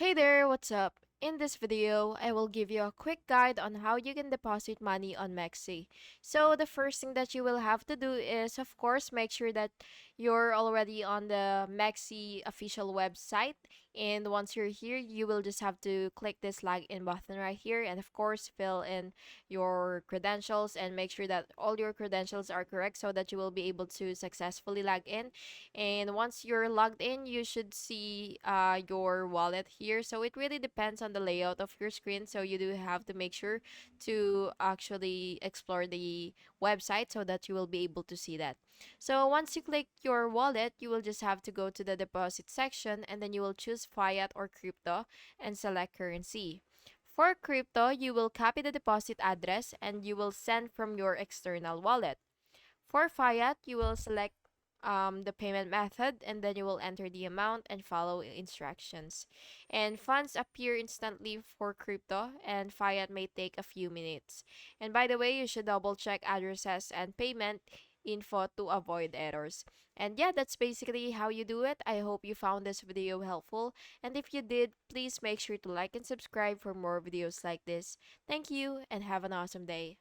Hey there, what's up? In this video, I will give you a quick guide on how you can deposit money on MEXC. So the first thing that you will have to do is, of course, make sure that you're already on the MEXC official website. And once you're here, you will just have to click this login button right here and, of course, fill in your credentials and make sure that all your credentials are correct so that you will be able to successfully log in. And once you're logged in, you should see your wallet here. So it really depends on the layout of your screen. So you do have to make sure to actually explore the website so that you will be able to see that. So once you click your wallet, you will just have to go to the deposit section and then you will choose fiat or crypto and select currency. For crypto, you will copy the deposit address and you will send from your external wallet. For fiat, you will select the payment method and then you will enter the amount and follow instructions. And funds appear instantly for crypto, and fiat may take a few minutes. And by the way, you should double check addresses and payment info to avoid errors. And yeah, that's basically how you do it. I hope you found this video helpful. And if you did, please make sure to like and subscribe for more videos like this. Thank you and have an awesome day.